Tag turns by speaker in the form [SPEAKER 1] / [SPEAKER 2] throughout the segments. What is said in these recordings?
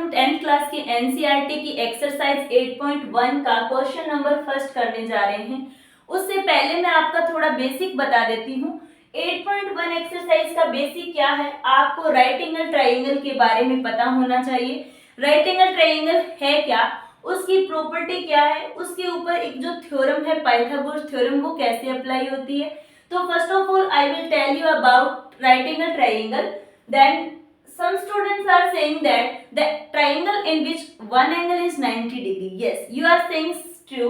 [SPEAKER 1] हम 10th class की NCERT की एक्सरसाइज 8.1 का क्वेश्चन नंबर फर्स्ट करने जा रहे हैं। उससे पहले मैं आपका थोड़ा बेसिक बता देती हूँ। 8.1 एक्सरसाइज का बेसिक क्या है, आपको राइट एंगल ट्राइंगल के बारे में पता होना चाहिए। राइट एंगल ट्राइंगल है क्या, उसकी प्रॉपर्टी क्या है, उसके ऊपर एक जो थ्योरम है पाइथागोरस थ्योरम, वो कैसे अप्लाई होती है। तो first of all I will tell you about right angle triangle. Then some students are saying that the triangle in which one angle is 90 degree. Yes, you are saying true.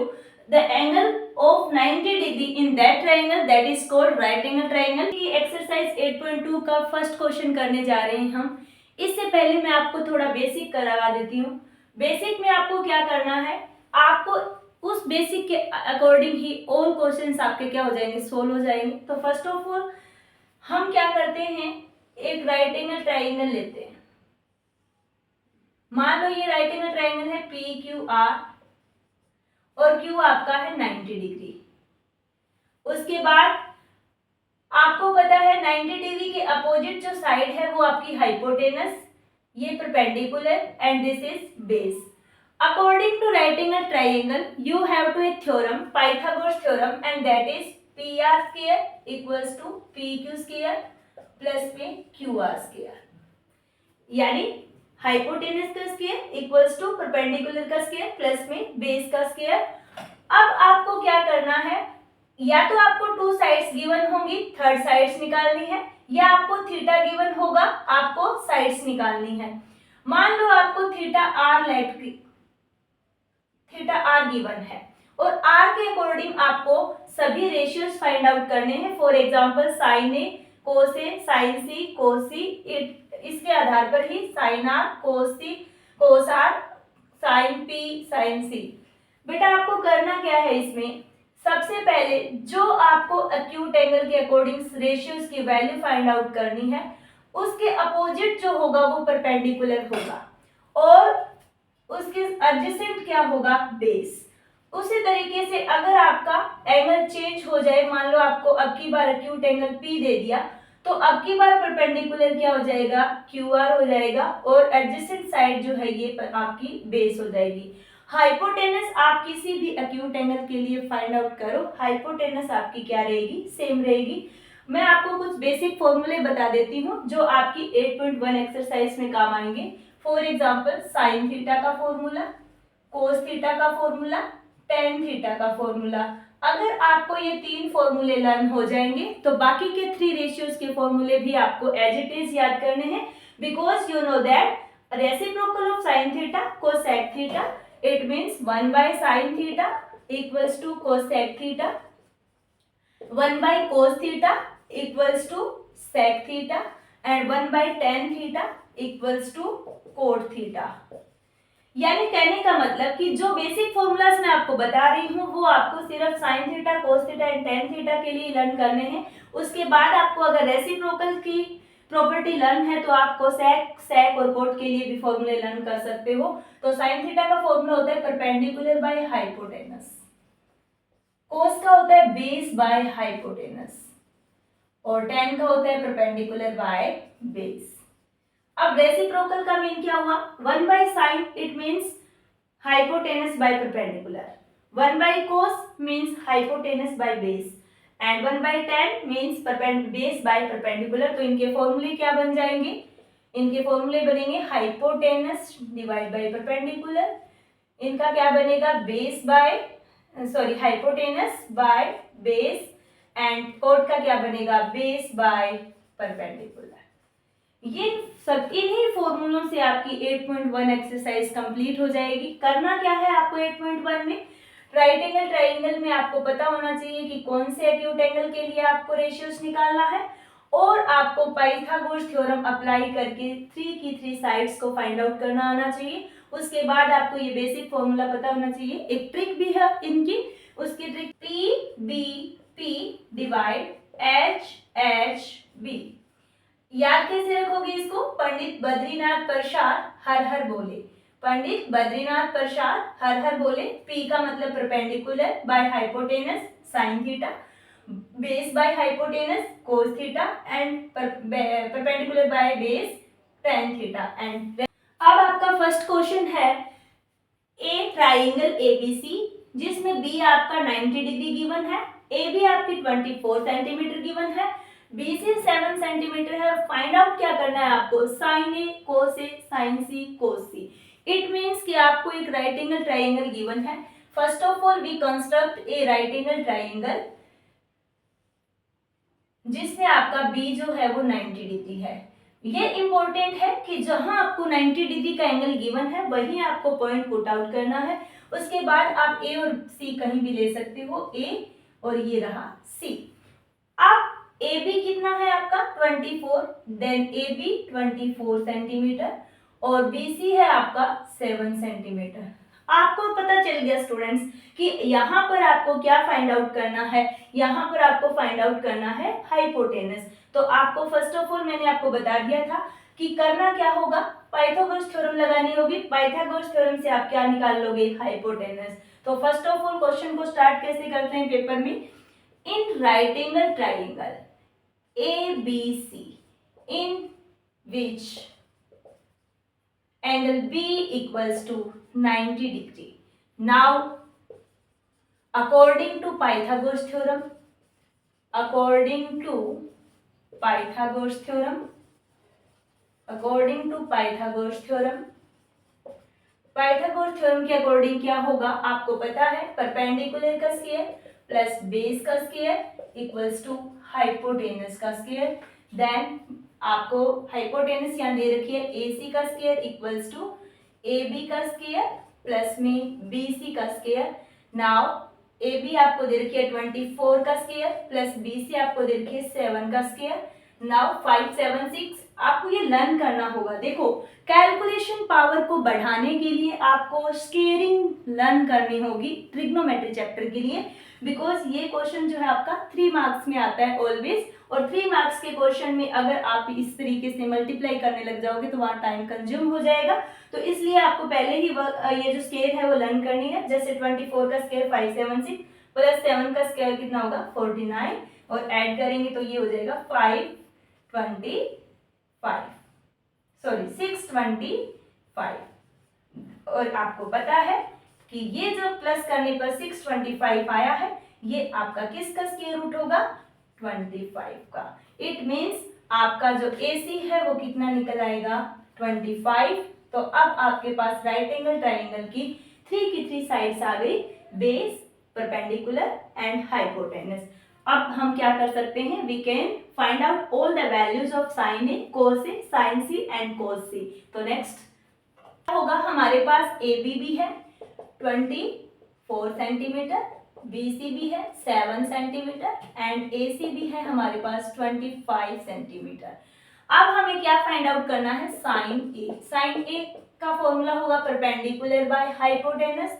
[SPEAKER 1] The angle of 90 degree in that triangle, that is called right angle triangle. ये exercise 8.2 का first question करने जा रहे हैं हम। इससे पहले मैं आपको थोड़ा बेसिक करवा देती हूँ। बेसिक में आपको क्या करना है, आपको उस बेसिक के अकॉर्डिंग ही ऑल क्वेश्चंस आपके क्या हो जाएंगे, सोल्व हो जाएंगे। तो फर्स्ट ऑफ ऑल हम क्या करते हैं, एक राइट एंगल ट्राइंगल लेते हैं। मान लो ये राइट एंगल ट्राइंगल है पी क्यू आर और क्यू आपका है 90 डिग्री। उसके बाद आपको पता है 90 डिग्री के अपोजिट जो साइड है वो आपकी हाइपोटेनस, ये perpendicular and this is base. According to right angle triangle you have to a theorem, Pythagoras theorem, and that is P R square equals to P Q square plus में Q R square, यानी hypotenuse का square equals to perpendicular का square plus में base का square. अब आपको क्या करना है, या तो आपको टू साइड्स गिवन होंगी, थर्ड साइड्स निकालनी है, या आपको थीटा गिवन होगा, आपको साइड्स निकालनी है। मान लो आपको थीटा आर गिवन है और आर के अकॉर्डिंग आपको सभी रेशियोज फाइंड आउट करने हैं। For example sine A cos A, sine C cos C, इसके आधार पर ही sine R cos C cos R, sine P sine C. बेटा आपको करना क्या है, इसमें सबसे पहले जो आपको एक्यूट एंगल के अकॉर्डिंग रेशियोज की वैल्यू फाइंड आउट करनी है, उसके अपोजिट जो होगा वो परपेंडिकुलर होगा और उसके एडजेसेंट क्या होगा, बेस। उसी तरीके से अगर आपका एंगल चेंज हो जाए, मान लो आपको अब की बार एक्यूट एंगल P दे दिया, तो अब की बार परपेंडिकुलर क्या हो जाएगा, QR हो जाएगा और एडजेसेंट साइड जो है ये आपकी बेस हो जाएगी। हाइपोटेनस आप किसी भी एक्यूट एंगल के लिए फाइंड आउट करो, हाइपोटेनस आपकी क्या रहेगी, सेम रहेगी। मैं आपको कुछ बेसिक फॉर्मूले बता देती हूँ जो आपकी 8.1 एक्सरसाइज में काम आएंगे। फॉर एग्जाम्पल साइन थीटा का फॉर्मूला, कोस थीटा का फॉर्मूला, टेन थीटा का फॉर्मूला। अगर आपको ये तीन फॉर्मूले लर्न हो जाएंगे तो बाकी के थ्री रेशियोज के फॉर्मूले भी आपको एज इट इज याद करने हैं, because you know that reciprocal of sine theta cosec theta, it means 1 by sin theta equals to cosec theta, 1 by cos theta equals to sec theta and 1 by tan theta equals to cot theta. यानी कहने का मतलब कि जो basic formulas मैं आपको बता रही हूँ वो आपको सिर्फ sine theta cos theta and tan theta के लिए लर्न करने हैं। उसके बाद आपको अगर रेसिप्रोकल की प्रॉपर्टी लर्न है तो आपको सेक और कोट के लिए भी फॉर्मूले लर्न कर सकते हो। तो साइन थीटा का फॉर्मूला होता है परपेंडिकुलर बाय हाइपोटेनस, कोस का होता है बेस बाय हाइपोटेनस और टेन का होता है परपेंडिकुलर बाय बेस। अब रेसिप्रोकल का मीन क्या हुआ, 1 by sin it means hypotenuse by perpendicular, 1 by cos means hypotenuse by base and 1 by tan means base by perpendicular. तो इनके फॉर्मूले क्या बन जाएंगे, इनके फॉर्मूले बनेंगे हाइपोटेनस डिवाइड बाय परपेंडिकुलर, इनका क्या बनेगा base by hypotenuse by base and cot का क्या बनेगा बेस बाय परपेंडिकुलर। ये सब इन्हीं फॉर्मूलों से आपकी 8.1 एक्सरसाइज कंप्लीट हो जाएगी। करना क्या है आपको 8.1 में, राइट एंगल ट्राइंगल में आपको पता होना चाहिए कि कौन से एक्यूट एंगल के लिए आपको रेशियोज निकालना है और आपको पाइथागोरस थ्योरम अप्लाई करके 3 की 3 साइड्स को फाइंड आउट करना आना चाहिए। उसके बाद आपको ये बेसिक फॉर्मूला पता होना चाहिए। एक ट्रिक भी है इनकी, उसकी ट्रिक P डिवाइड H याद कैसे रखोगे इसको, पंडित बद्रीनाथ प्रसाद हर हर बोले, पंडित बद्रीनाथ प्रसाद हर हर बोले। P का मतलब perpendicular by hypotenuse sine theta, base by hypotenuse cos theta and perpendicular by base tan theta. And अब आपका फर्स्ट क्वेश्चन है ए ट्राइंगल एबीसी जिसमें बी आपका 90 डिग्री गिवन है, ए बी आपकी 24 सेंटीमीटर गिवन है, बी सी 7 सेंटीमीटर है। Find out क्या करना है आपको, sine A cos A sine C cos C. It means कि आपको एक राइट एंगल ट्राइंगल गिवन है। First of all we construct a right angle triangle जिसमें आपका बी जो है वो 90 डिग्री है। ये इंपॉर्टेंट है कि जहां आपको 90 डिग्री का एंगल गिवन है वहीं आपको पॉइंट पुट आउट करना है। उसके बाद आप ए और सी कहीं भी ले सकते हो, ए और ये रहा सी। अब ए बी कितना है आपका 24, देन ए बी 24 सेंटीमीटर और बी सी है आपका 7 सेंटीमीटर। आपको पता चल गया स्टूडेंट्स कि यहाँ पर आपको क्या फाइंड आउट करना है, यहाँ पर आपको फाइंड आउट करना है हाइपोटेनस। तो आपको फर्स्ट ऑफ ऑल मैंने आपको बता दिया था कि करना क्या होगा, पाइथागोरस थ्योरम लगानी होगी। पाइथागोरस थ्योरम से आप क्या निकाल लोगे, हाइपोटेनस। तो फर्स्ट ऑफ ऑल क्वेश्चन को स्टार्ट कैसे करते हैं पेपर में, in right angle triangle ABC in which angle B equals to 90 degree. Now, according to Pythagoras theorem, Pythagoras theorem के अकॉर्डिंग क्या होगा आपको पता है, परपेंडिकुलर का स्क्वायर प्लस बेस का स्क्वायर इक्वल्स टू हाइपोटेनस का स्क्वायर। देन आपको हाइपोटेनस यहाँ दे रखी है AC का स्क्वायर इक्वल्स टू AB का स्क्वायर प्लस में BC का स्क्वायर। नाउ AB आपको दे रखी है 24 का स्क्वायर प्लस BC आपको दे रखी है 7 का स्क्वायर। नाउ 5 7 6 आपको ये लर्न करना होगा। देखो कैलकुलेशन पावर को बढ़ाने के लिए आपको स्केयरिंग लर्न करनी होगी ट्रिग्नोमेट्री चैप्टर के लिए, बिकॉज ये क्वेश्चन जो है आपका 3 मार्क्स में आता है ऑलवेज। और 3 मार्क्स के क्वेश्चन में अगर आप इस तरीके से मल्टीप्लाई करने लग जाओगे तो वहाँ टाइम कंज्यूम हो जाएगा। तो इसलिए आपको पहले ही ये जो स्केयर है वो लर्न करनी है। जैसे 24 का स्केयर 576 प्लस 7 का स्केयर कितना होगा 49 और ऐड करेंगे तो ये हो जाएगा 625। और आपको पता है कि ये जो प्लस करने पर 625 आया है ये आपका किसका स्क्वायर रूट होगा 25 का। इट मीन्स आपका जो AC है वो कितना निकल आएगा 25। तो अब आपके पास राइट एंगल ट्राइंगल की 3 की 3 साइड्स आ गई, बेस, परपेंडिकुलर एंड हाइपोटेनस। अब हम क्या कर सकते हैं, we can find out all the values of sine A cos A sine C and cos C. तो नेक्स्ट क्या होगा, हमारे पास AB भी है 24 सेंटीमीटर, BC भी है 7 सेंटीमीटर एंड AC भी है हमारे पास 25 सेंटीमीटर। अब हमें क्या फाइंड आउट करना है, साइन A। साइन A का फॉर्मूला होगा परपेंडिकुलर बाय हाइपोटेनस।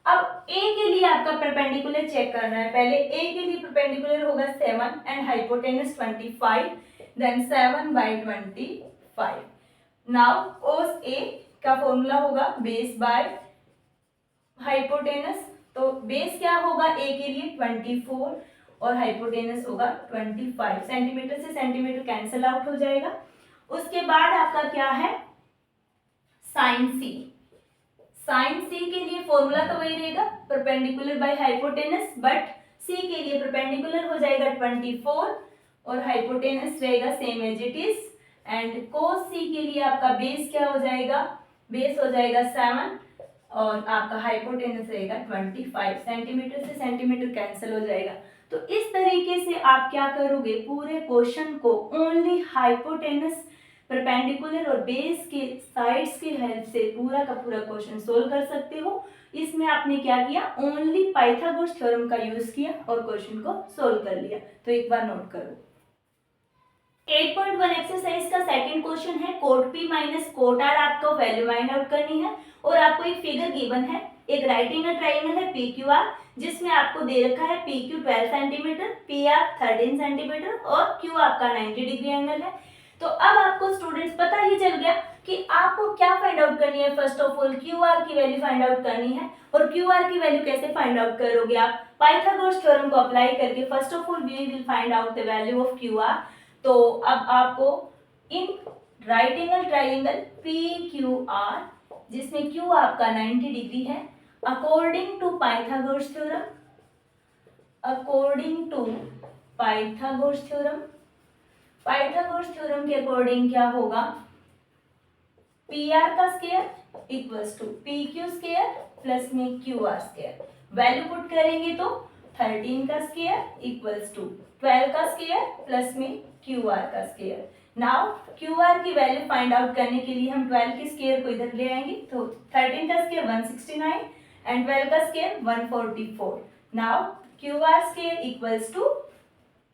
[SPEAKER 1] अब A के लिए आपका परपेंडिकुलर चेक करना है। पहले A के लिए परपेंडिकुलर होगा 7 and hypotenuse 25, then 7/25। Now cos A का फॉर्मूला होगा बेस बाय हाइपोटेनस। तो बेस क्या होगा A के लिए 24 और हाइपोटेनस होगा 25। सेंटीमीटर से सेंटीमीटर कैंसिल आउट हो जाएगा। उसके बाद आपका क्या है, साइन C। साइन C के लिए फॉर्मूला तो वही रहेगा perpendicular by hypotenuse, but C के लिए परपेंडिकुलर हो जाएगा 24 और हाइपोटेनस रहेगा same as it is. And cos C के लिए आपका बेस क्या हो जाएगा, बेस हो जाएगा 7 और आपका हाइपोटेनस रहेगा 25। सेंटीमीटर से सेंटीमीटर कैंसिल हो जाएगा। तो इस तरीके से आप क्या करोगे, पूरे क्वेश्चन को ओनली हाइपोटेनस, परपेंडिकुलर और बेस के साइड्स की हेल्प से पूरा का पूरा क्वेश्चन सोल्व कर सकते हो। इसमें आपने क्या किया, ओनली पाइथागोरस थ्योरम का यूज किया और क्वेश्चन को सोल्व कर लिया। तो एक बार नोट करो। 8.1 एक्सरसाइज का सेकंड क्वेश्चन है, cot P minus cot R आपको वैल्यू फाइंड आउट करनी है और आपको एक फिगर गिवन है, एक राइट एंगल ट्राइंगल है PQR जिसमें आपको दे रखा है PQ 12 सेंटीमीटर, PR 13 सेंटीमीटर और Q आपका 90 डिग्री एंगल है। तो अब आपको स्टूडेंट्स पता ही चल गया कि आपको क्या फाइंड आउट करनी है। फर्स्ट ऑफ ऑल QR की वैल्यू फाइंड आउट करनी है। और QR की वैल्यू कैसे फाइंड आउट करोगे आप, पाइथागोरस थ्योरम को अप्लाई करके। First of all we will find out the value of QR। तो अब आपको in right angle triangle PQR जिसमें Q आपका 90 डिग्री है। According to Pythagoras theorem, according to Pythagoras theorem, Pythagoras theorem के according क्या होगा, पी आर का square equals to P Q square plus में Q R square. Value put करेंगे तो 13 का स्क्वायर इक्वल्स टू 12 का स्क्वायर प्लस में क्यू आर का स्क्वायर। नाउ क्यू आर की वैल्यू फाइंड आउट करने के लिए हम 12 के स्क्वायर को इधर ले आएंगे, तो 13 का स्क्वायर 169 एंड 12 का square 144। Now Q R square equals to,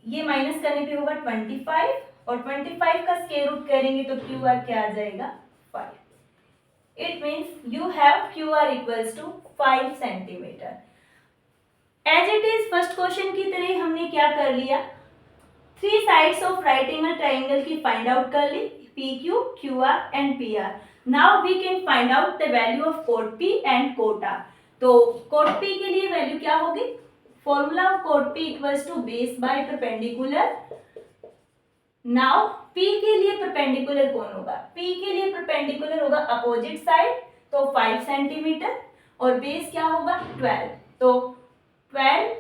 [SPEAKER 1] ये माइनस करने पे होगा 25 और 25 का स्क्वायर रूट करेंगे तो क्यू आर क्या आ जाएगा 5. It means you have QR equals to 5 centimetre. As it is first question की तरह हमने क्या कर लिया, 3 sides of right angle triangle की फाइंड आउट कर ली, PQ, QR and PR. Now we can find out the value of cot P and cot R. तो cot P के लिए वैल्यू क्या होगी, formula of cot P equals to base by perpendicular. Now P के लिए perpendicular कौन होगा, P के लिए परपेंडिकुलर होगा अपोजिट साइड, तो 5 सेंटीमीटर, और बेस क्या होगा 12, तो 12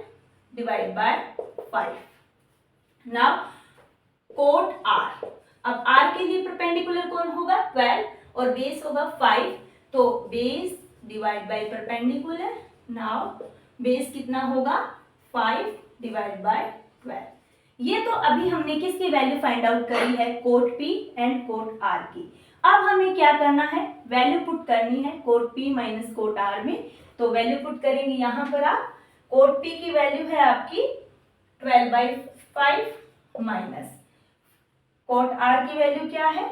[SPEAKER 1] divide by 5। Now cot R, अब R के लिए परपेंडिकुलर कौन होगा 12 और बेस होगा 5, तो base divide by perpendicular. Now base कितना होगा 5 डिवाइड बाय 12। ये तो अभी हमने किसकी वैल्यू फाइंड आउट करी है, cot P and cot R की। अब हमें क्या करना है, वैल्यू पुट करनी है cot P minus cot R में। तो वैल्यू पुट करेंगे यहाँ पर आप, कोट P की वैल्यू है आपकी 12/5 माइनस कोट R की वैल्यू क्या है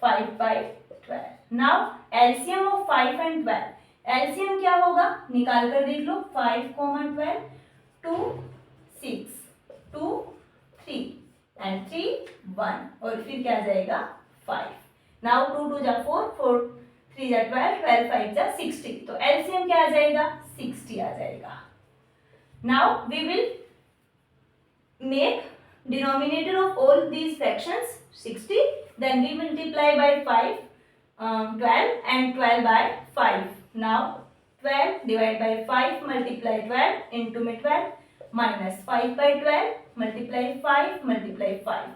[SPEAKER 1] 5/12। Now LCM of 5 and 12, LCM क्या होगा निकाल कर देख लो, 5, 12 2 6 2 3 एंड 3 1 और फिर क्या जाएगा 5। नाउ 2 2 जा 4 4 3 जा 12 12 5 जा 60, तो एलसीएम क्या आ जाएगा 60 आ जाएगा। Now we will make denominator of all these fractions 60, then we multiply by 5 12 and 12 by 5. Now 12 divided by 5 multiply 12 into में 12 minus 5 by 12 multiply 5 multiply 5.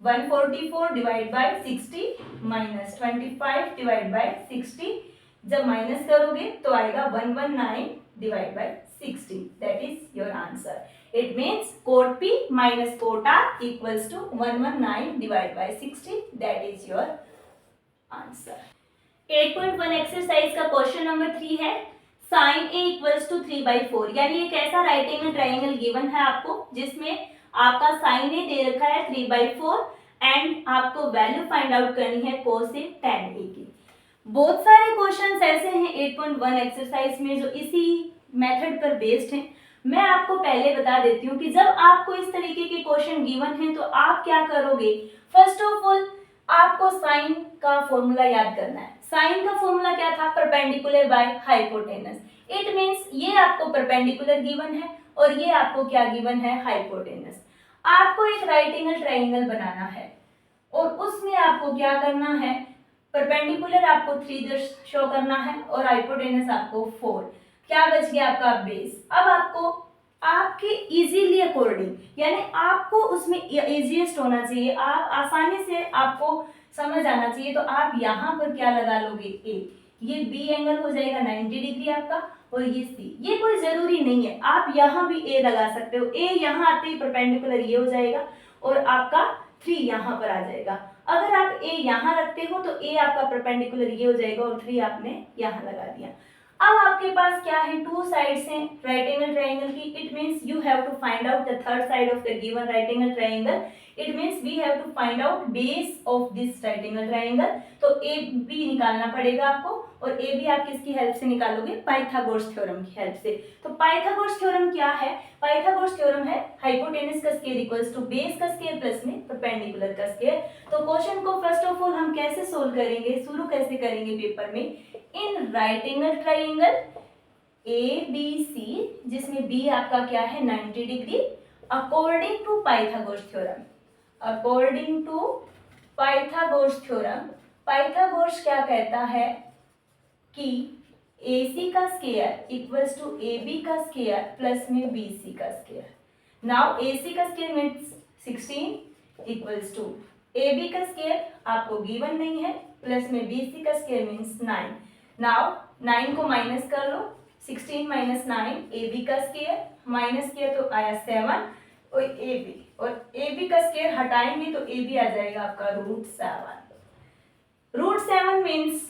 [SPEAKER 1] 144 divided by 60 minus 25 divided by 60. जब माइनस करोगे तो आएगा 119 divided by 60. That is your answer. It means cot P minus cot R equals to 119 divided by 60. That is your answer. 8.1 exercise का question number 3 है, sign A equals to 3/4, यानी एक ऐसा right angle triangle given है आपको जिसमें आपका sign ए दे रखा है 3/4 एंड आपको वैल्यू फाइंड आउट करनी है कोस ए tan ए की। बहुत सारे क्वेश्चंस ऐसे हैं 8.1 एक्सरसाइज में जो इसी मेथड पर बेस्ड हैं। मैं आपको पहले बता देती हूँ कि जब आपको इस तरीके के क्वेश्चन गिवन हैं तो आप क्या करोगे, फर्स्ट ऑफ ऑल आपको साइन का फॉर्मूला याद करना है। साइन का फॉर्मूला क्या था, perpendicular by hypotenuse. It means ये आपको परपेंडिकुलर गिवन है और ये आपको क्या गिवन है, हाइपोटेनस। आपको एक राइट एंगल ट्राइंगल बनाना है और उसमें आपको क्या करना है, परपेंडिकुलर आपको 3 शो करना है और हाइपोटेनस आपको 4। क्या बच गया आपका बेस। अब आपको आपके इजीली अकॉर्डिंग, यानी आपको उसमें इजीएस्ट होना चाहिए, आप आसानी से आपको समझ आना चाहिए, तो आप यहाँ पर क्या लगा लोगे ए, ये बी एंगल हो जाएगा 90 डिग्री आपका, और ये सी, ये कोई जरूरी नहीं है, आप यहाँ भी ए लगा सकते हो। ए यहाँ आते ही परपेंडिकुलर ये हो जाएगा और आपका 3 यहाँ पर आ जाएगा। अगर आप ए यहाँ रखते हो तो ए आपका परपेंडिकुलर ये हो जाएगा और 3 आपने यहाँ लगा दिया। अब आपके पास क्या है, 2 साइड्स हैं राइट एंगल ट्राइंगल की। It means you have to find out the third side of the given right angle triangle. It means we have to find out base of this right angle triangle. तो A B निकालना पड़ेगा आपको, और A B आप किसकी help से निकालोगे, Pythagoras theorem की हेल्प से। तो पाइथागोरस थ्योरम क्या है, पाइथागोरस थ्योरम है हाइपोटेनस का स्क्वायर इक्वल्स टू बेस का स्क्वायर प्लस में परपेंडिकुलर का स्क्वायर। तो क्वेश्चन को फर्स्ट ऑफ ऑल हम कैसे सोल्व करेंगे, शुरू कैसे करेंगे पेपर में, in right angle triangle A B C, जिसमें बी आपका क्या है 90 degree, according to Pythagoras theorem. According to Pythagoras theorem, Pythagoras क्या कहता है, कि AC का स्क्वायर इक्वल्स टू AB का स्क्वायर प्लस में BC का स्क्वायर। नाउ AC का square means 16 equals to AB का स्क्वायर आपको गिवन नहीं है प्लस में BC का स्क्वायर मीन्स 9। नाउ 9 को माइनस कर लो, 16 माइनस 9 AB का स्क्वायर माइनस किया तो आया 7 और AB का स्क्वायर हटाएंगे तो AB आ जाएगा आपका √7। √7 मीन्स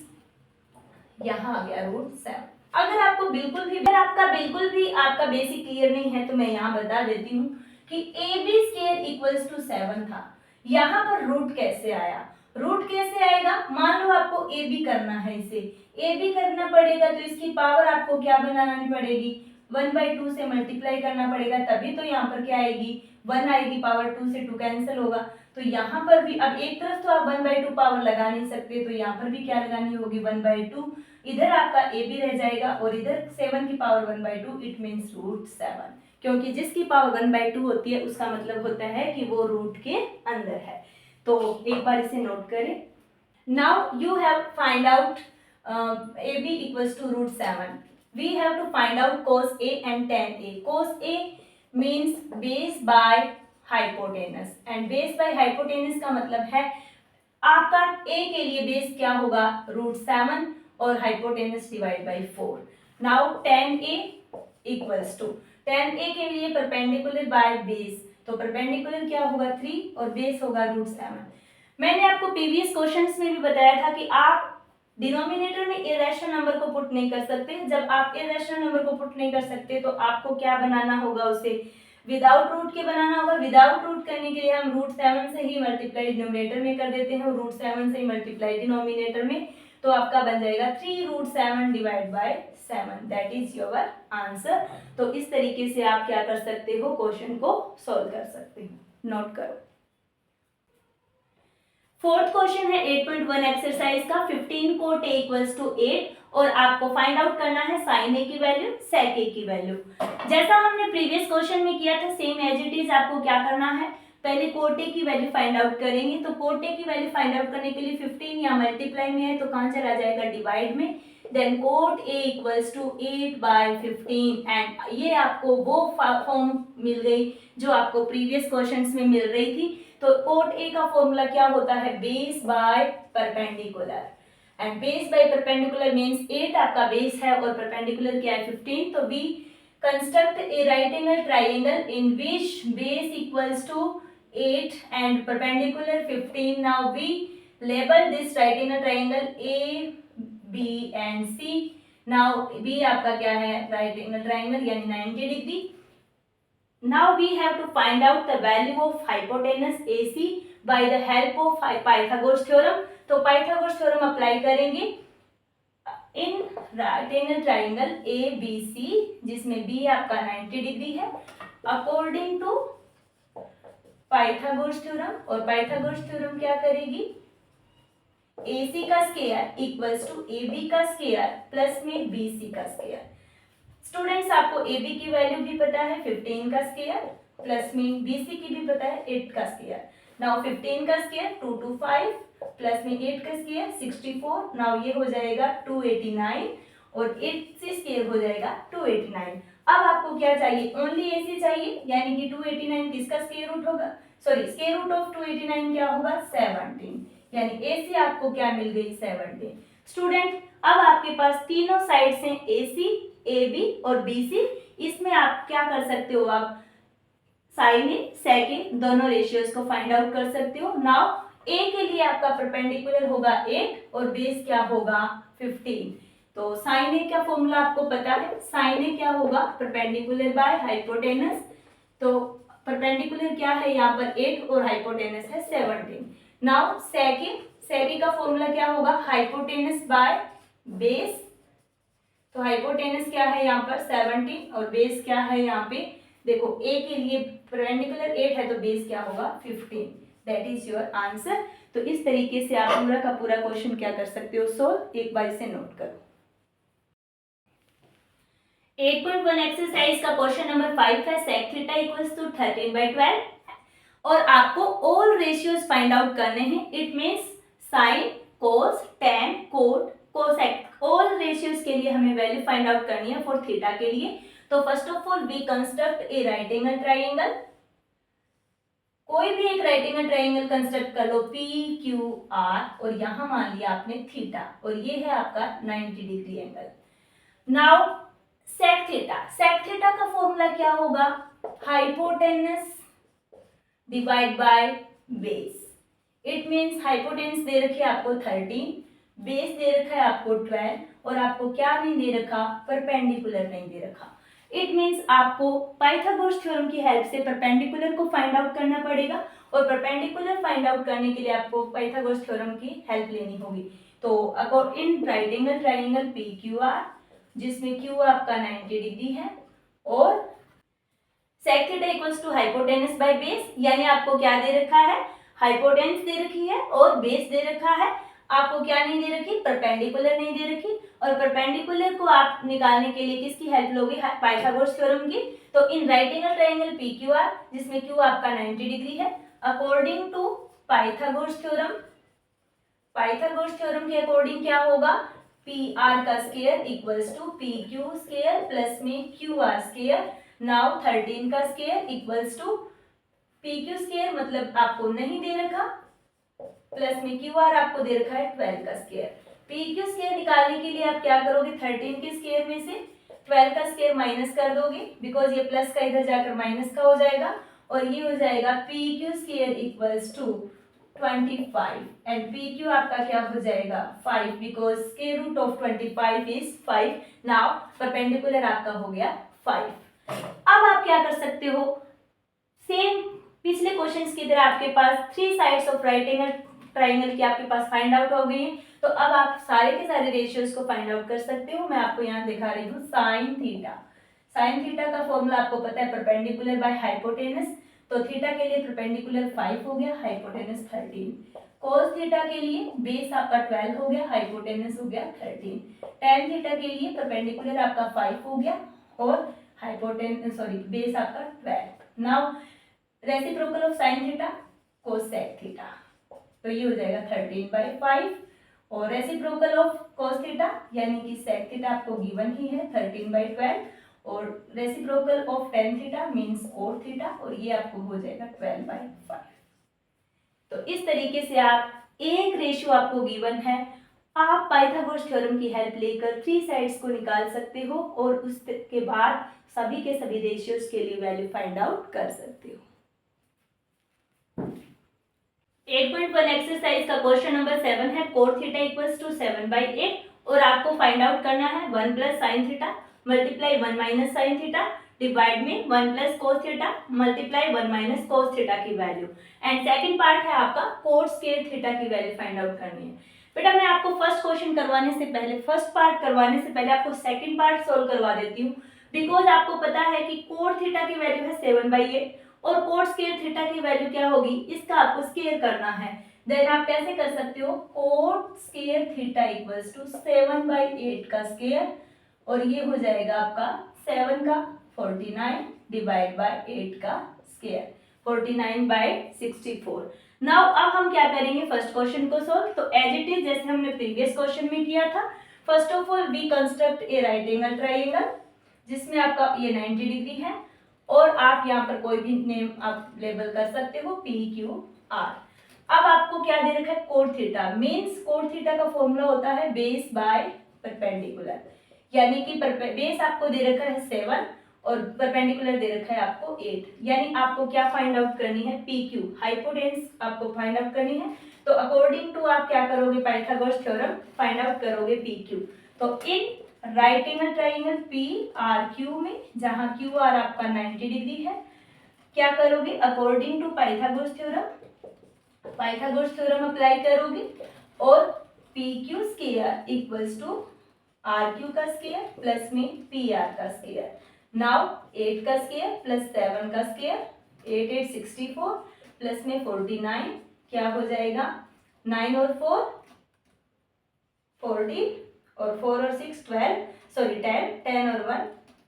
[SPEAKER 1] यहाँ आ गया √7। अगर आपका बिल्कुल भी आपका बेसिक क्लियर नहीं है तो मैं यहाँ बता देती हूँ कि AB स्क्वायर इक्वल्स टू 7 था, यहाँ पर रूट कैसे आया। रूट कैसे आएगा, मान लो आपको AB करना है, इसे AB करना पड़ेगा तो इसकी पावर आपको क्या बनानी पड़ेगी, 1/2 से मल्टीप्लाई करना पड़ेगा, तभी तो यहाँ पर क्या आएगी 1 आएगी, पावर 2 से 2 कैंसिल होगा। तो यहाँ पर भी अब एक तरफ तो आप 1/2 पावर लगा नहीं सकते, तो यहाँ पर भी क्या लगानी होगी 1/2, इधर आपका AB रह जाएगा और इधर 7 की पावर 1/2, इट मीन्स √7, क्योंकि जिसकी पावर 1/2 होती है उसका मतलब होता है कि वो रूट के अंदर है। तो एक बार इसे नोट करें। Now you have find out AB equals to √7। We have to find out cos A and tan A. Cos A means base by hypotenuse and base by hypotenuse का मतलब है आपका A के लिए बेस क्या होगा √7 और hypotenuse divide by 4। Now tan A equals to tan A के लिए परपेंडिकुलर बाय बेस, तो परपेंडिकुलर क्या होगा 3 और बेस होगा √7। मैंने आपको प्रीवियस क्वेश्चंस में भी बताया था कि आप डिनोमिनेटर में इरेशनल नंबर को पुट नहीं कर सकते। जब आप इरेशनल नंबर को पुट नहीं कर सकते तो आपको क्या बनाना होगा, उसे विदाउट रूट के बनाना होगा। विदाउट रूट करने के लिए हम √7 से ही मल्टीप्लाई डिनोमिनेटर में कर देते हैं और √7 से ही मल्टीप्लाई डिनोमिनेटर में, तो आपका बन जाएगा 3√7 divide by 7, that is your answer. तो इस तरीके से आप क्या कर सकते हो, क्वेश्चन को सॉल्व कर सकते हो। नोट करो। फोर्थ क्वेश्चन है 8.1 एक्सरसाइज का, 15 cot A इक्वल्स टू 8 और आपको फाइंड आउट करना है sin A की वैल्यू, sec A की वैल्यू। जैसा हमने प्रीवियस क्वेश्चन में किया था सेम एज इट इज आपको क्या करना है, पहले cot A की वैल्यू फाइंड आउट करेंगे। तो cot A की वैल्यू फाइंड आउट करने के लिए 15 यहाँ मल्टीप्लाई में है तो कहाँ चला जाएगा डिवाइड में, then cot A equals to 8/15 and ये आपको वो फॉर्म मिल गई जो आपको प्रीवियस क्वेश्चंस में मिल रही थी। तो cot A का फॉर्मूला क्या होता है, base by perpendicular and base by perpendicular means 8 आपका बेस है और परपेंडिकुलर क्या है 15। तो we construct a right angle triangle in which base equals to 8 and perpendicular 15। Now we label this right angle triangle A B and C। Now B आपका क्या है right angle triangle यानी 90 degree. Now we have to find out the value of hypotenuse AC by the help of Pythagoras theorem। तो Pythagoras theorem apply करेंगे इन right angle triangle ABC जिसमें B आपका 90 degree है according to Pythagoras theorem। और Pythagoras theorem क्या करेगी, AC का square equals to AB का स्क्वायर प्लस में BC का स्क्वायर। स्टूडेंट्स आपको AB की वैल्यू भी पता है 15 का स्क्वायर प्लस में BC की भी पता है 8 का स्क्वायर। नाउ 15 का स्क्वायर 225 प्लस में 8 का स्क्वायर 64। नाउ ये हो जाएगा 289 और 8 से स्क्वायर हो जाएगा 289। अब आपको क्या चाहिए, ओनली AC चाहिए, यानी कि 289 किसका स्क्वायर रूट होगा, सॉरी स्क्वायर रूट ऑफ 289 क्या होगा 17, यानी AC आपको क्या मिल गई 17। स्टूडेंट अब आपके पास तीनों साइड्स हैं AC AB और BC, इसमें आप क्या कर सकते हो, आप sin A sec A दोनों रेशियोज को फाइंड आउट कर सकते हो। नाउ A के लिए आपका परपेंडिकुलर होगा 8 और बेस क्या होगा 15। तो sin A का फॉर्मूला आपको पता है, sin A क्या होगा परपेंडिकुलर बाय हाइपोटेनस। तो परपेंडिकुलर क्या है यहाँ पर 8 और हाइपोटेनस है 17। नाउ sec A का फॉर्मूला क्या होगा हाइपोटेनस बाय बेस। तो हाइपोटेनस क्या है यहाँ पर 17 और बेस क्या है यहाँ पे, देखो A के लिए परपेंडिकुलर 8 है तो बेस क्या होगा 15, दैट इज योर आंसर। तो इस तरीके से आप पूरा का पूरा क्वेश्चन क्या कर सकते हो सोल्व, एक बार इसे नोट करो। 8.1 एक्सरसाइज का क्वेश्चन नंबर 5 है sec थीटा इक्वल्स टू 13/12 और आपको ऑल रेशियोज फाइंड आउट करने हैं। It means sine cos tan cot cosec all ratio value find out करनी है फॉर थीटा के लिए। तो first of all we construct a right angle triangle. कोई भी एक राइट एंगल ट्राइंगल कंस्ट्रक्ट कर लो पी क्यू आर, और यहां मान लिया आपने थीटा, और ये है आपका 90 degree angle. Now sec theta, sec theta का फॉर्मूला क्या होगा, hypotenuse divide by base. It means hypotenuse दे रखी है आपको 13, बेस दे रखा है आपको 12, और आपको क्या नहीं दे रखा, परपेंडिकुलर नहीं दे रखा। इट मींस आपको पाइथागोरस थ्योरम की हेल्प से परपेंडिकुलर को फाइंड आउट करना पड़ेगा, और परपेंडिकुलर फाइंड आउट करने के लिए आपको पाइथागोरस थ्योरम की हेल्प लेनी होगी। तो in right angle triangle P Q R, जिसमें क्यू आपका 90 डिग्री है, और sec theta equals to hypotenuse by base, यानी आपको क्या दे रखा है, हाइपोटेनस दे रखी है और बेस दे रखा है। आपको क्या नहीं दे रखी, परपेंडिकुलर नहीं दे रखी, और परपेंडिकुलर को आप निकालने के लिए किसकी हेल्प लोगे, पाइथागोरस थ्योरम की। तो in right angle triangle P Q R, जिसमें क्यू आपका 90 डिग्री है, according to Pythagoras theorem, Pythagoras theorem के अकॉर्डिंग क्या होगा, पी आर का square equals to P Q square plus में क्यू आर स्क्वायर। नाउ 13 का square equals to P Q square, मतलब आपको नहीं दे रखा, प्लस में क्यू आर आपको दे रखा है 12 का स्क्वायर। पी क्यू स्क्वायर निकालने के लिए आप क्या करोगे, 13 के स्क्वायर में से 12 का स्क्वायर माइनस कर दोगे, बिकॉज ये प्लस का इधर जाकर माइनस का हो जाएगा, और ये हो जाएगा P Q square equals to 25, and P Q आपका क्या हो जाएगा 5, because square root of 25 is 5। Now perpendicular आपका हो गया 5। अब आप क्या कर सकते हो, सेम पिछले क्वेश्चंस की तरह आपके पास 3 sides of right angle triangle की आपके पास फाइंड आउट हो गई है, तो अब आप सारे के सारे रेशियोज को फाइंड आउट कर सकते हो। मैं आपको यहाँ दिखा रही हूँ साइन थीटा। साइन थीटा का फॉर्मूला आपको पता है, परपेंडिकुलर बाय हाइपोटेनस। तो थीटा के लिए परपेंडिकुलर 5 हो गया, हाइपोटेनस 13। कोस थीटा के लिए बेस आपका 12 हो गया, हाइपोटेनस हो गया 13। टेन थीटा के लिए परपेंडिकुलर आपका 5 हो गया, और बेस आपका 12। Now reciprocal of sine theta cosec theta, तो ये हो जाएगा 13/5, और रेसिप्रोकल ऑफ कोस थीटा यानी कि सेक थीटा आपको गिवन ही है 13/12, और reciprocal of tan theta means cot theta, और ये आपको हो जाएगा 12/5। तो इस तरीके से आप एक रेशियो आपको गिवन है, आप पाइथागोरस थ्योरम की हेल्प लेकर 3 साइड्स को निकाल सकते हो, और उसके बाद सभी के सभी रेशियोज के लिए वैल्यू फाइंड आउट कर सकते हो। 8.1 एक्सरसाइज का क्वेश्चन नंबर 7 है, कोट थीटा इक्वल्स टू 7/8, और आपको फाइंड आउट करना है 1 plus sine theta multiply 1 minus sine theta divide में 1 plus cos theta multiply 1 minus cos theta की वैल्यू। एंड सेकंड पार्ट है आपका कोट स्क्वायर थीटा की वैल्यू फाइंड आउट करनी है। बेटा मैं आपको फर्स्ट क्वेश्चन करवाने से पहले, फर्स्ट पार्ट करवाने से पहले आपको सेकंड पार्ट सोल्व करवा देती हूँ, बिकॉज आपको पता है कि कोट थीटा की वैल्यू है 7/8, और कोट स्क्वायर थीटा की वैल्यू क्या होगी, इसका आपको स्क्वायर करना है। देन आप कैसे कर सकते हो, cot square theta equals to 7/8 का स्क्वायर, और ये हो जाएगा आपका 7 का 49 डिवाइड बाय 8 का स्क्वायर, 49/64। नाउ अब हम क्या करेंगे, फर्स्ट क्वेश्चन को सोल्व। तो एज इट इज जैसे हमने प्रीवियस क्वेश्चन में किया था, first of all we construct a right angle triangle, जिसमें आपका ये 90 डिग्री है, और आप यहाँ पर कोई भी नेम आप लेबल कर सकते हो, पी क्यू आर। अब आपको क्या दे रखा है, cot theta, means cot theta का फॉर्मूला होता है बेस बाय परपेंडिकुलर, यानी कि बेस आपको दे रखा है 7 और परपेंडिकुलर दे रखा है आपको 8, यानी आपको क्या फाइंड आउट करनी है, पी क्यू हाइपोटेनस आपको फाइंड आउट करनी है। तो अकॉर्डिंग टू आप क्या करोगे, पाइथागोरस थ्योरम फाइंड आउट करोगे पी क्यू। तो in right angle triangle P R Q में, जहां क्यू आर आपका 90 डिग्री है, क्या करोगे, according to Pythagoras theorem apply करोगे, और P Q square equals to R Q का स्क्वायर प्लस में पी आर का स्क्वायर। नाउ 8 का स्क्वायर प्लस 7 का स्क्वायर, 8 8 64 प्लस में 49, क्या हो जाएगा 9 और 4 40, और 4 और 6 12, सॉरी 10, 10 और 1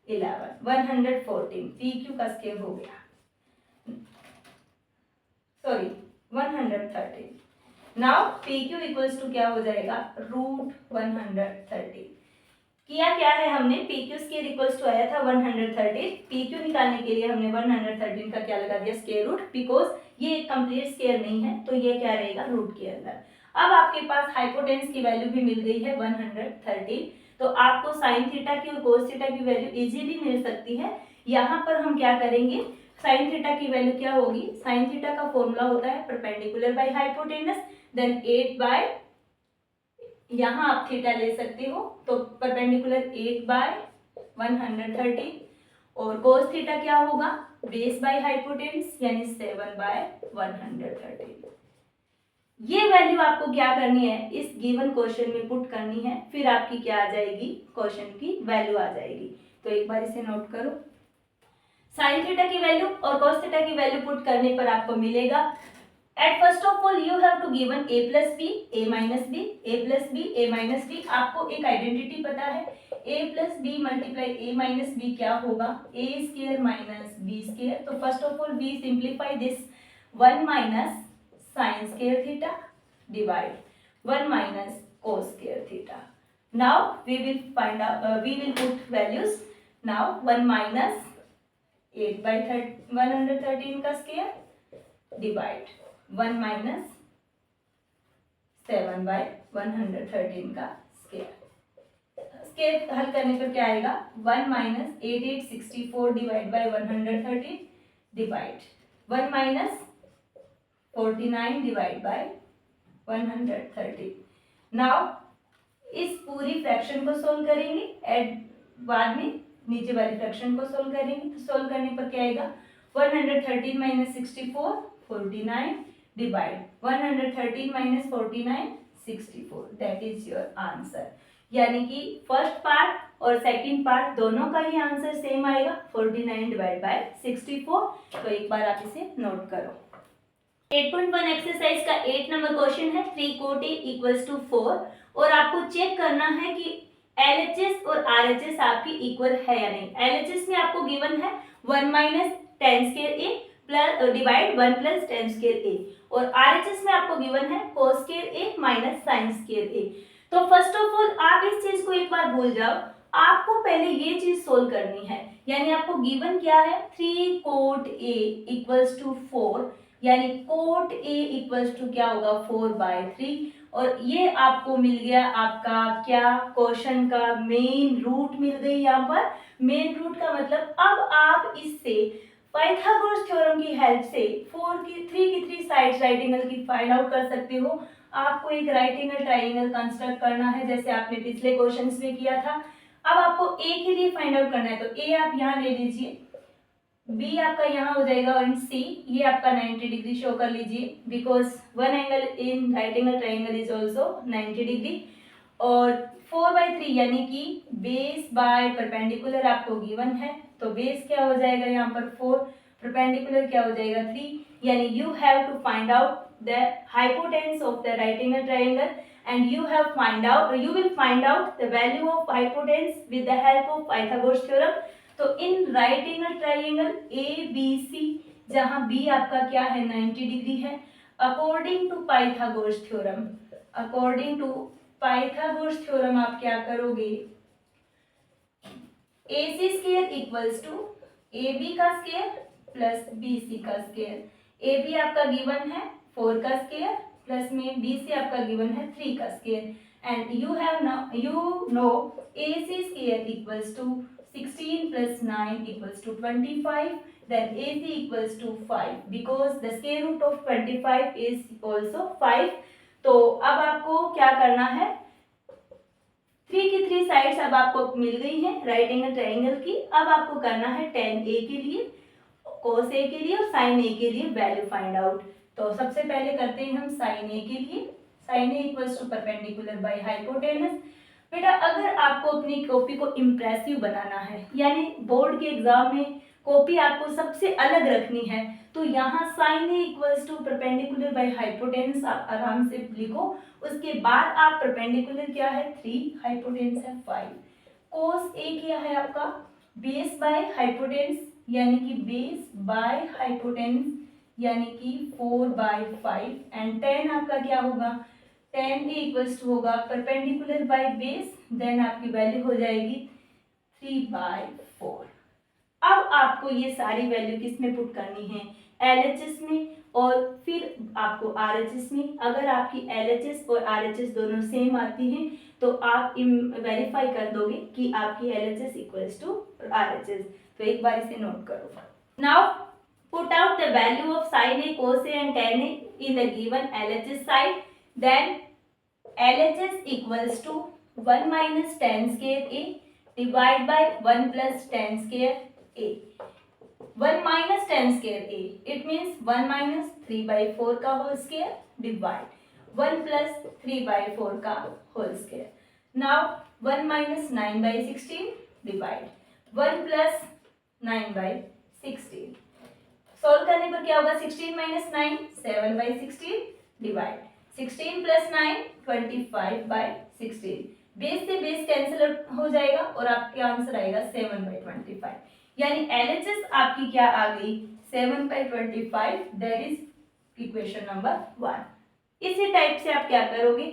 [SPEAKER 1] 11, 114 पी क्यू का स्क्वायर हो गया, sorry 113। Now P Q equals to क्या हो जाएगा, √113। किया क्या है हमने, P Q square equals to आया था 113, पी क्यू निकालने के लिए हमने 113 का क्या लगा दिया, स्केयर रूट, बिकॉज ये एक कंप्लीट स्केयर नहीं है तो ये क्या रहेगा, रूट के अंदर। अब आपके पास हाइपोटेन्यूस की वैल्यू भी मिल गई है 113, तो आपको साइन थीटा की और कोस थीटा की वैल्यू इजीली मिल सकती है। यहाँ पर हम क्या करेंगे, साइन थीटा की वैल्यू क्या होगी, साइन थीटा का फॉर्मूला होता है perpendicular by hypotenuse, then 8 by, यहाँ आप थीटा ले सकते हो तो परपेंडिकुलर 8 बाय 130, और कोस थीटा क्या होगा, बेस बाय हाइपोटेन्यूस यानी 7 बाय 130। ये वैल्यू आपको क्या करनी है, इस गिवन क्वेश्चन में पुट करनी है, फिर आपकी क्या आ जाएगी, क्वेश्चन की वैल्यू आ जाएगी। तो एक बार इसे नोट करो, साइन थीटा की वैल्यू और कॉस थीटा की वैल्यू पुट करने पर आपको मिलेगा, at first of all you have to given a plus b, a minus b, a plus b, a minus b. आपको एक आइडेंटिटी पता है, a plus b multiply a minus b क्या होगा, a square minus b square. तो first of all we simplify this, 1 minus sine square theta divide 1 minus cos square theta. Now we will find out, we will put values. Now 1 minus 8 by 113 का square divide 1 minus 7 bye 113 का square. Square हल करने पर क्या आएगा, 1 minus 8864 divide by 130 divide 1 minus 49 divide by 130। Now इस पूरी fraction को सोल्व करेंगे, एड बाद में नीचे वाली फ्रैक्शन को सोल्व करेंगे। तो सोल्व करने पर क्या आएगा, 113 minus 64 49 divide 113 minus 49 64, that is your answer. यानी कि फर्स्ट पार्ट और सेकंड पार्ट दोनों का ही आंसर सेम आएगा, 49 डिवाइड बाय 64। तो एक बार आप इसे नोट करो। 8.1 एक्सरसाइज का 8 नंबर क्वेश्चन है, 3 cot A इक्वल्स टू 4, और आपको चेक करना है कि LHS और RHS आपकी इक्वल है या नहीं। LHS में आपको गिवन है 1 minus tan square A plus divide 1 plus tan square A, और RHS में आपको गिवन है cos square A minus sine square A। तो फर्स्ट ऑफ ऑल आप इस चीज को एक बार भूल जाओ, आपको पहले ये चीज सोल्व करनी है। यानी आपको गिवन क्या है, 3 cot A इक्वल्स टू 4, यानी cot A इक्वल्स टू क्या होगा, 4/3, और ये आपको मिल गया आपका क्या, क्वेश्चन का मेन रूट मिल गई। यहाँ पर मेन रूट का मतलब अब आप इससे पाइथागोरस थ्योरम की हेल्प से 3 की 3 साइड्स राइट एंगल की फाइंड आउट कर सकते हो। आपको एक राइट एंगल ट्राइंगल कंस्ट्रक्ट करना है, जैसे आपने पिछले क्वेश्चंस में किया था। अब आपको ए के लिए फाइंड आउट करना है, तो ए आप यहाँ ले लीजिए, बी आपका यहाँ हो जाएगा, और सी ये आपका 90 डिग्री शो कर लीजिए, because one angle in right angle triangle is also 90 degree. और 4/3 यानी कि बेस बाय परपेंडिकुलर आपको गिवन है, तो बेस क्या हो जाएगा यहाँ पर 4, परपेंडिकुलर क्या हो जाएगा 3, यानी you have to find out the hypotenuse of the right angle triangle, and you will find out the value of hypotenuse with the help of Pythagoras theorem। तो in right angle triangle ABC, जहां B आपका क्या है 90 degree है, according to Pythagoras theorem आप क्या करोगे, AC square equals to AB का स्क्वायर प्लस BC का स्क्वायर। AB आपका गिवन है 4 का स्क्वायर, प्लस में BC आपका गिवन है 3 का square, and you know AC square equals to 16 plus 9 equals to 25, then AC equals to 5 because the square root of 25 is also 5। तो अब आपको क्या करना है, 3 की 3 साइड्स अब आपको मिल गई हैं राइट एंगल ट्राइंगल की। अब आपको करना है tan A के लिए, cos A के लिए और sin A के लिए वैल्यू फाइंड आउट। तो सबसे पहले करते हैं हम sin A के लिए, sin A equals to perpendicular by hypotenuse. बेटा अगर आपको अपनी कॉपी को इम्प्रेसिव बनाना है, यानी बोर्ड के एग्जाम में कॉपी आपको सबसे अलग रखनी है, तो यहाँ sin A equals to perpendicular by hypotenuse आप आराम से लिखो। उसके बाद आप परपेंडिकुलर क्या है 3, हाइपोटेनस है 5, cos A क्या है आपका बेस बाय हाइपोटेनस, यानी कि बेस बाय हाइपोटेनस यानी कि 4/5, एंड tan आपका क्या होगा, tan A इक्वल्स टू होगा परपेंडिकुलर बाय बेस, देन आपकी वैल्यू हो जाएगी 3/4। अब आपको ये सारी वैल्यू किस में पुट करनी है, LHS में और फिर आपको RHS में। अगर आपकी LHS और RHS दोनों सेम आती हैं तो आप वेरीफाई कर दोगे कि आपकी LHS इक्वल्स टू RHS। तो एक बार इसे नोट करो। Now put out the value of sin A, cos A and tan A in the given LHS side, then LHS equals to 1 minus tan square A divide by 1 plus tan square A। 1 minus tan square A, it means 1 minus 3/4 का whole square divide 1 plus 3/4 का whole square। Now 1 minus 9/16 divide 1 plus 9/16। Solve करने पर क्या होगा, 16 minus 9 7/16 divide 16 plus 9 25/16। Base से base cancel हो जाएगा और आपके आंसर आएगा 7/25। यानी LHS आपकी क्या आ गई, 7/25। That is equation number 1। इसी टाइप से आप क्या करोगे,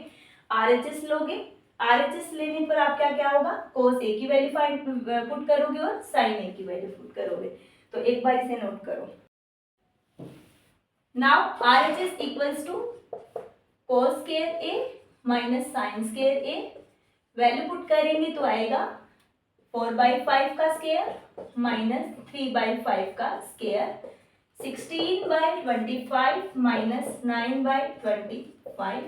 [SPEAKER 1] RHS लोगे। RHS लेने पर आप क्या क्या होगा, cos A की वैल्यू पुट करोगे और sin A की वैल्यू पुट करोगे। तो एक बार इसे नोट करो। Now RHS equals to cos square A minus sin square A। Value put करेंगे तो आएगा 4/5 का स्क्वायर माइनस 3/5 का स्क्वायर, 16/25 माइनस 9/25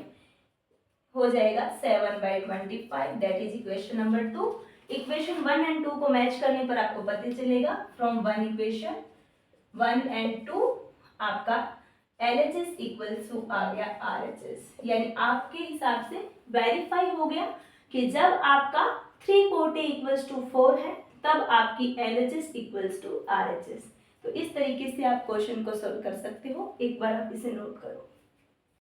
[SPEAKER 1] हो जाएगा 7/25। That is equation number 2। Equation 1 and 2 को मैच करने पर आपको पता चलेगा फ्रॉम वन इक्वेशन 1 एंड 2 आपका LHS इक्वल्स टू आ गया RHS। यानी आपके हिसाब से वेरीफाई हो गया कि जब आपका 3 कोटे इक्वल्स टू 4 है तब आपकी LHS इक्वल्स टू RHS। तो इस तरीके से आप क्वेश्चन को सॉल्व कर सकते हो। एक बार आप इसे नोट करो।